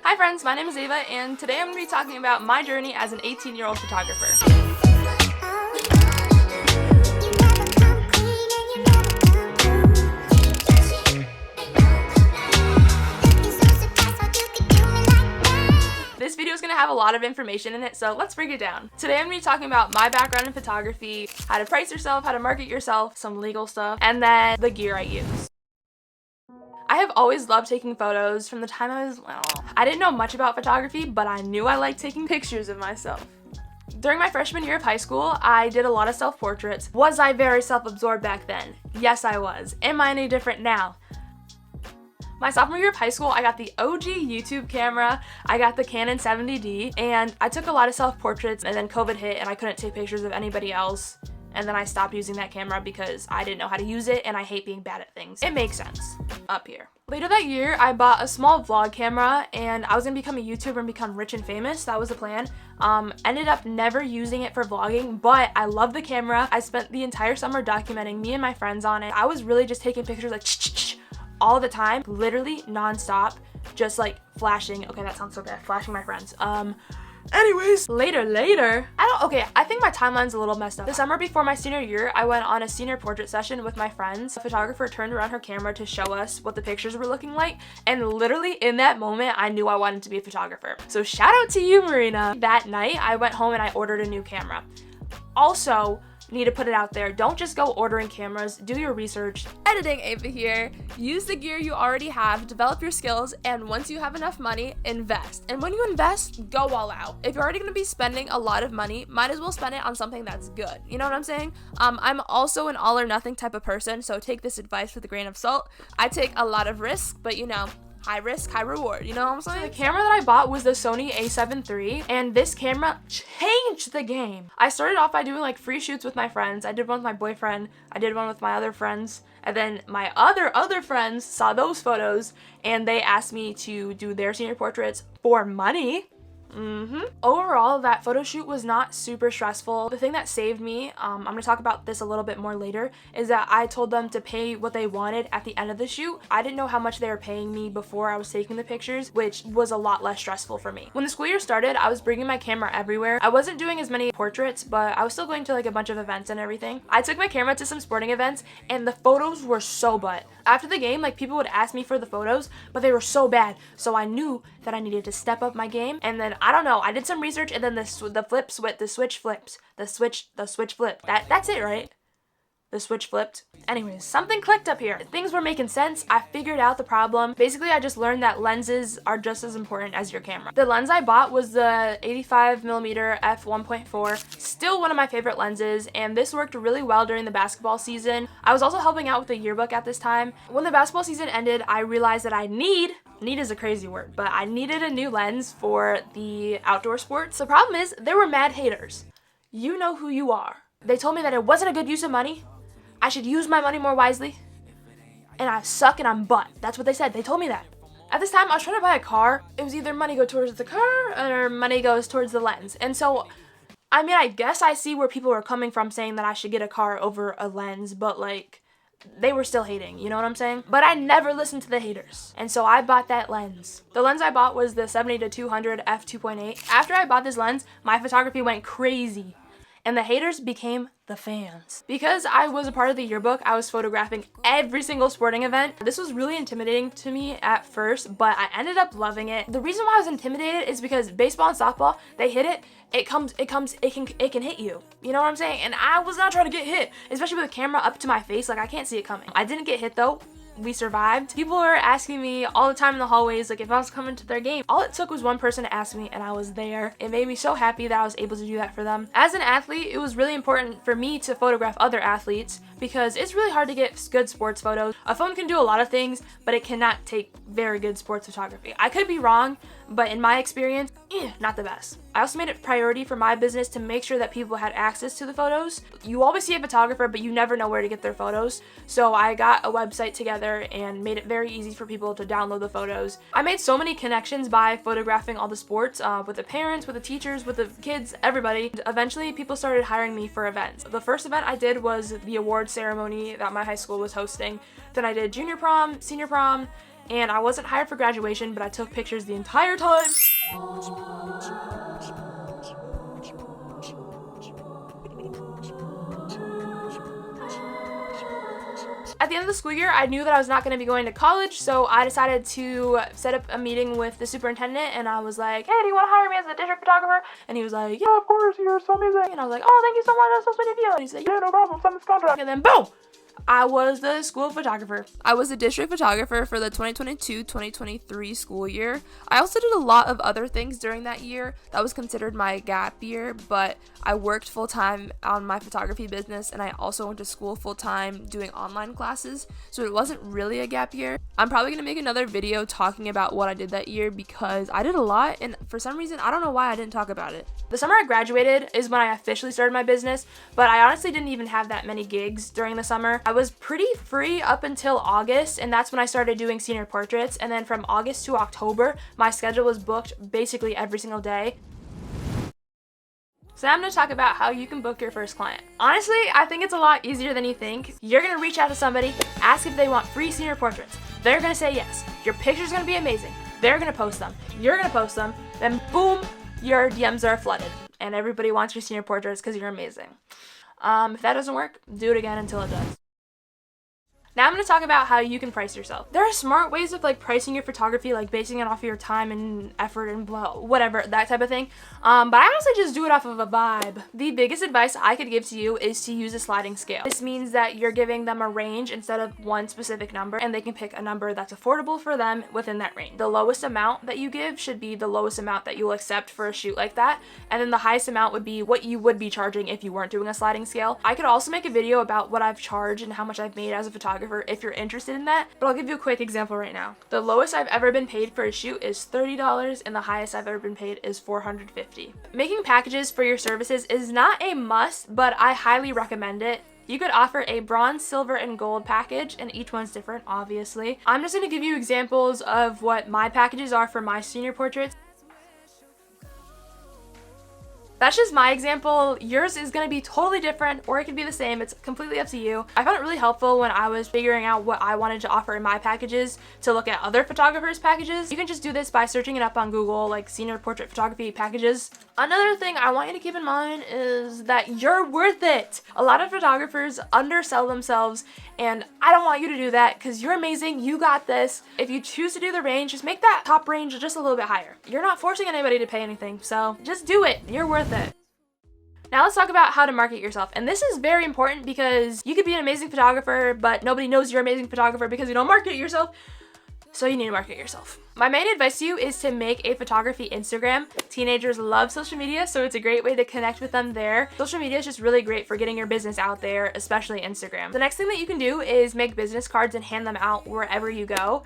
Hi friends, my name is Ava, and today I'm going to be talking about my journey as an 18-year-old photographer. This video is going to have a lot of information in it, so let's break it down. Today I'm going to be talking about my background in photography, how to price yourself, how to market yourself, some legal stuff, and then the gear I use. I have always loved taking photos from the time I was little. I didn't know much about photography, but I knew I liked taking pictures of myself. During my freshman year of high school, I did a lot of self-portraits. Was I very self-absorbed back then? Yes, I was. Am I any different now? My sophomore year of high school, I got the OG YouTube camera, I got the Canon 70D, and I took a lot of self-portraits, and then COVID hit and I couldn't take pictures of anybody else. And then I stopped using that camera because I didn't know how to use it and I hate being bad at things. It makes sense up here. Later that year, I bought a small vlog camera and I was gonna become a YouTuber and become rich and famous. That was the plan. Ended up never using it for vlogging, but I love the camera. I spent the entire summer documenting me and my friends on it. I was really just taking pictures like all the time, literally non-stop, just like flashing. Okay, that sounds so bad. Flashing my friends. Anyways, later, I think my timeline's a little messed up. The summer before my senior year, I went on a senior portrait session with my friends. A photographer turned around her camera to show us what the pictures were looking like, and literally in that moment, I knew I wanted to be a photographer. So shout out to you, Marina. That night, I went home and I ordered a new camera. Also, need to put it out there, don't just go ordering cameras, do your research. Editing Ava here. Use the gear you already have, develop your skills, and once you have enough money, invest. And when you invest, go all out. If you're already going to be spending a lot of money, might as well spend it on something that's good. You know what I'm saying? I'm also an all or nothing type of person, so take this advice with a grain of salt. I take a lot of risk, but you know, high risk, high reward, you know what I'm saying? The camera that I bought was the Sony a7 III, and this camera changed the game. I started off by doing like free shoots with my friends. I did one with my boyfriend, I did one with my other friends, and then my other friends saw those photos and they asked me to do their senior portraits for money. Overall, that photo shoot was not super stressful. The thing that saved me, I'm gonna talk about this a little bit more later, is that I told them to pay what they wanted at the end of the shoot. I didn't know how much they were paying me before I was taking the pictures, which was a lot less stressful for me. When the school year started, I was bringing my camera everywhere. I wasn't doing as many portraits, but I was still going to like a bunch of events and everything. I took my camera to some sporting events and the photos were so butt. After the game, like people would ask me for the photos, but they were so bad. So I knew that I needed to step up my game, and then I don't know, I did some research and then the switch flipped. That's it, right? The switch flipped. Anyways, something clicked up here. Things were making sense. I figured out the problem. Basically, I just learned that lenses are just as important as your camera. The lens I bought was the 85mm f1.4, still one of my favorite lenses, and this worked really well during the basketball season. I was also helping out with the yearbook at this time. When the basketball season ended, I realized that I need is a crazy word, but I needed a new lens for the outdoor sports. The problem is, there were mad haters. You know who you are. They told me that it wasn't a good use of money. I should use my money more wisely, and I suck and I'm butt. That's what they said. They told me that. At this time, I was trying to buy a car. It was either money go towards the car or money goes towards the lens. And so, I mean, I guess I see where people are coming from saying that I should get a car over a lens, but like, they were still hating, you know what I'm saying? But I never listened to the haters, and so I bought that lens. The lens I bought was the 70-200 f2.8. After I bought this lens, my photography went crazy, and the haters became the fans. Because I was a part of the yearbook, I was photographing every single sporting event. This was really intimidating to me at first, but I ended up loving it. The reason why I was intimidated is because baseball and softball, they hit it, it can hit you. You know what I'm saying? And I was not trying to get hit, especially with the camera up to my face, like I can't see it coming. I didn't get hit though. We survived. People were asking me all the time in the hallways, like if I was coming to their game. All it took was one person to ask me and I was there. It made me so happy that I was able to do that for them. As an athlete, it was really important for me to photograph other athletes because it's really hard to get good sports photos. A phone can do a lot of things, but it cannot take very good sports photography. I could be wrong, but in my experience, not the best. I also made it a priority for my business to make sure that people had access to the photos. You always see a photographer, but you never know where to get their photos. So I got a website together and made it very easy for people to download the photos. I made so many connections by photographing all the sports with the parents, with the teachers, with the kids, everybody. Eventually, people started hiring me for events. The first event I did was the award ceremony that my high school was hosting. Then I did junior prom, senior prom, and I wasn't hired for graduation, but I took pictures the entire time. At the end of the school year, I knew that I was not going to be going to college, so I decided to set up a meeting with the superintendent, and I was like, hey, do you want to hire me as a district photographer? And he was like, yeah, of course, you're so amazing. And I was like, oh, thank you so much, that's so sweet of you. And he said, yeah, no problem, sign this contract. And then boom! I was the school photographer. I was the district photographer for the 2022-2023 school year. I also did a lot of other things during that year. That was considered my gap year, but I worked full-time on my photography business, and I also went to school full-time doing online classes, so it wasn't really a gap year. I'm probably going to make another video talking about what I did that year because I did a lot, and for some reason, I don't know why I didn't talk about it. The summer I graduated is when I officially started my business, but I honestly didn't even have that many gigs during the summer. I was pretty free up until August, and that's when I started doing senior portraits, and then from August to October, my schedule was booked basically every single day. So now I'm going to talk about how you can book your first client. Honestly, I think it's a lot easier than you think. You're going to reach out to somebody, ask if they want free senior portraits. They're going to say yes. Your picture's going to be amazing. They're going to post them. You're going to post them. Then boom, your DMs are flooded. And everybody wants your senior portraits because you're amazing. If that doesn't work, do it again until it does. Now I'm going to talk about how you can price yourself. There are smart ways of like pricing your photography, like basing it off of your time and effort and blah, whatever, that type of thing. But I honestly just do it off of a vibe. The biggest advice I could give to you is to use a sliding scale. This means that you're giving them a range instead of one specific number, and they can pick a number that's affordable for them within that range. The lowest amount that you give should be the lowest amount that you'll accept for a shoot like that, and then the highest amount would be what you would be charging if you weren't doing a sliding scale. I could also make a video about what I've charged and how much I've made as a photographer if you're interested in that, but I'll give you a quick example right now. The lowest I've ever been paid for a shoot is $30, and the highest I've ever been paid is $450. Making packages for your services is not a must, but I highly recommend it. You could offer a bronze, silver, and gold package, and each one's different, obviously. I'm just going to give you examples of what my packages are for my senior portraits. That's just my example. Yours is going to be totally different, or it could be the same. It's completely up to you. I found it really helpful when I was figuring out what I wanted to offer in my packages to look at other photographers' packages. You can just do this by searching it up on Google, like senior portrait photography packages. Another thing I want you to keep in mind is that you're worth it. A lot of photographers undersell themselves, and I don't want you to do that because you're amazing. You got this. If you choose to do the range, just make that top range just a little bit higher. You're not forcing anybody to pay anything, so just do it. You're worth it. Now let's talk about how to market yourself. And this is very important because you could be an amazing photographer, but nobody knows you're an amazing photographer because you don't market yourself. So you need to market yourself. My main advice to you is to make a photography Instagram. Teenagers love social media, so it's a great way to connect with them there. Social media is just really great for getting your business out there, especially Instagram. The next thing that you can do is make business cards and hand them out wherever you go.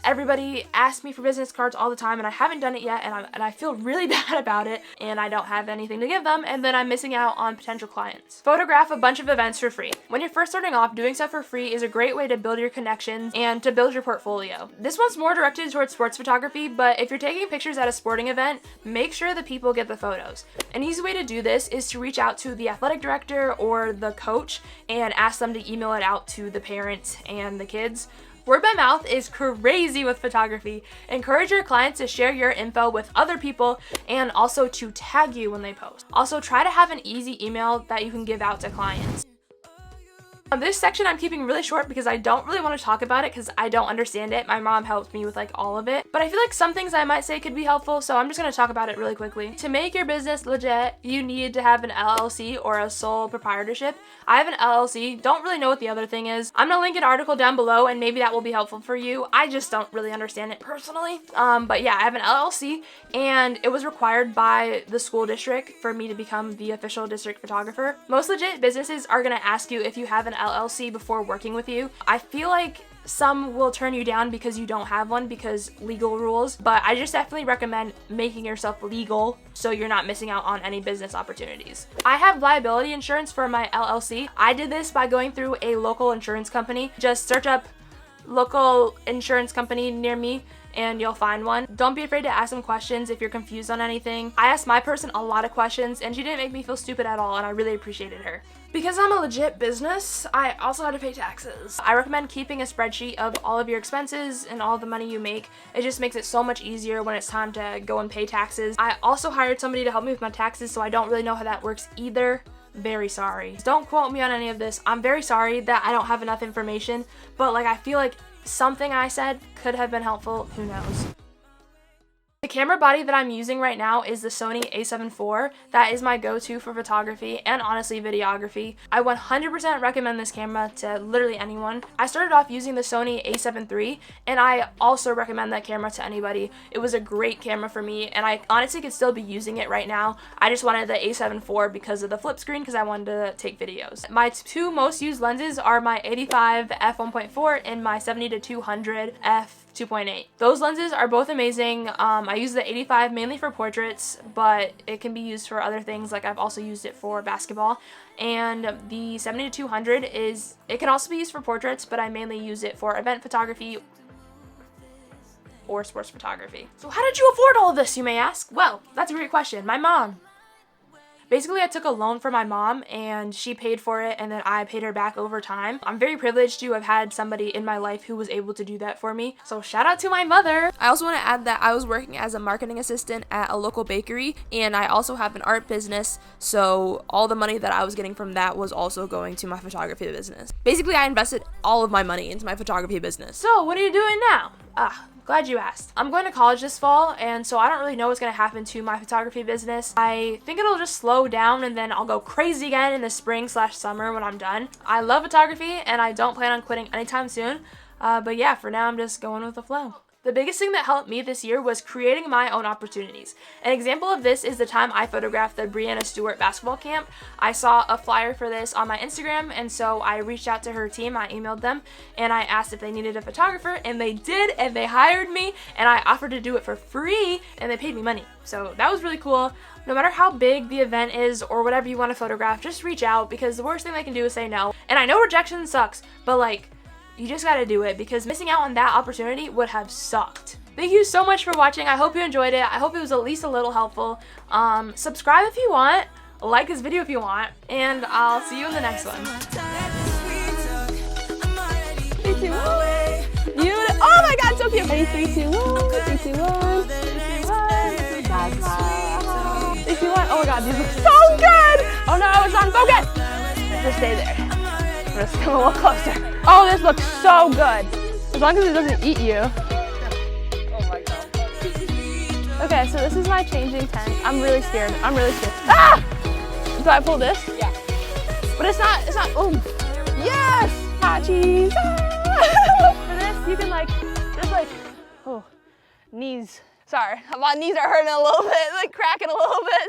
Everybody asks me for business cards all the time, and I haven't done it yet, and I feel really bad about it, and I don't have anything to give them, and then I'm missing out on potential clients. Photograph a bunch of events for free. When you're first starting off, doing stuff for free is a great way to build your connections and to build your portfolio. This one's more directed towards sports photography, but if you're taking pictures at a sporting event, make sure the people get the photos. An easy way to do this is to reach out to the athletic director or the coach and ask them to email it out to the parents and the kids. Word by mouth is crazy with photography. Encourage your clients to share your info with other people and also to tag you when they post. Also, try to have an easy email that you can give out to clients. This section I'm keeping really short because I don't really want to talk about it because I don't understand it. My mom helped me with like all of it, but I feel like some things I might say could be helpful, so I'm just going to talk about it really quickly. To make your business legit, you need to have an LLC or a sole proprietorship. I have an LLC, don't really know what the other thing is. I'm going to link an article down below and maybe that will be helpful for you. I just don't really understand it personally. But yeah, I have an LLC and it was required by the school district for me to become the official district photographer. Most legit businesses are going to ask you if you have an LLC before working with you. I feel like some will turn you down because you don't have one because legal rules, but I just definitely recommend making yourself legal so you're not missing out on any business opportunities. I have liability insurance for my LLC. I did this by going through a local insurance company. Just search up local insurance company near me and you'll find one. Don't be afraid to ask them questions if you're confused on anything. I asked my person a lot of questions and she didn't make me feel stupid at all, and I really appreciated her. Because I'm a legit business, I also had to pay taxes. I recommend keeping a spreadsheet of all of your expenses and all the money you make. It just makes it so much easier when it's time to go and pay taxes. I also hired somebody to help me with my taxes, so I don't really know how that works either. Very sorry. Don't quote me on any of this. I'm very sorry that I don't have enough information, but like I feel like something I said could have been helpful. Who knows? The camera body that I'm using right now is the Sony a7 IV. That is my go-to for photography and honestly videography. I 100% recommend this camera to literally anyone. I started off using the Sony a7 III and I also recommend that camera to anybody. It was a great camera for me and I honestly could still be using it right now. I just wanted the a7 IV because of the flip screen because I wanted to take videos. My two most used lenses are my 85 f1.4 and my 70-200 f2.8. Those lenses are both amazing. I use the 85 mainly for portraits, but it can be used for other things. Like I've also used it for basketball. And the 70-200 it can also be used for portraits, but I mainly use it for event photography or sports photography. So how did you afford all of this, you may ask? Well, that's a great question. My mom. Basically, I took a loan from my mom and she paid for it and then I paid her back over time. I'm very privileged to have had somebody in my life who was able to do that for me. So shout out to my mother. I also want to add that I was working as a marketing assistant at a local bakery and I also have an art business. So all the money that I was getting from that was also going to my photography business. Basically, I invested all of my money into my photography business. So what are you doing now? Glad you asked. I'm going to college this fall, and so I don't really know what's going to happen to my photography business. I think it'll just slow down and then I'll go crazy again in the spring/summer when I'm done. I love photography and I don't plan on quitting anytime soon, but yeah, for now I'm just going with the flow. The biggest thing that helped me this year was creating my own opportunities. An example of this is the time I photographed the Brianna Stewart basketball camp. I saw a flyer for this on my Instagram, and so I reached out to her team, I emailed them, and I asked if they needed a photographer, and they did, and they hired me, and I offered to do it for free, and they paid me money. So that was really cool. No matter how big the event is or whatever you want to photograph, just reach out because the worst thing they can do is say no. And I know rejection sucks, but like, you just gotta do it because missing out on that opportunity would have sucked. Thank you so much for watching. I hope you enjoyed it. I hope it was at least a little helpful. Subscribe if you want, like this video if you want, and I'll see you in the next one. 3, 2, 1. Oh my god, so cute. Ready? 3, 2, 1. 3, 2, 1. 3, 2, 1. 3, 2, 1. Oh my god, these look so good. Oh no, it's on focus. Just stay there. I'm just come a little closer. Oh, this looks so good. As long as it doesn't eat you. Oh my god. Okay, so this is my changing tent. I'm really scared. Ah! Do I pull this? Yeah. But it's not, yes! Hot cheese. Ah! For this, you can knees. Sorry, my knees are hurting a little bit, like cracking a little bit.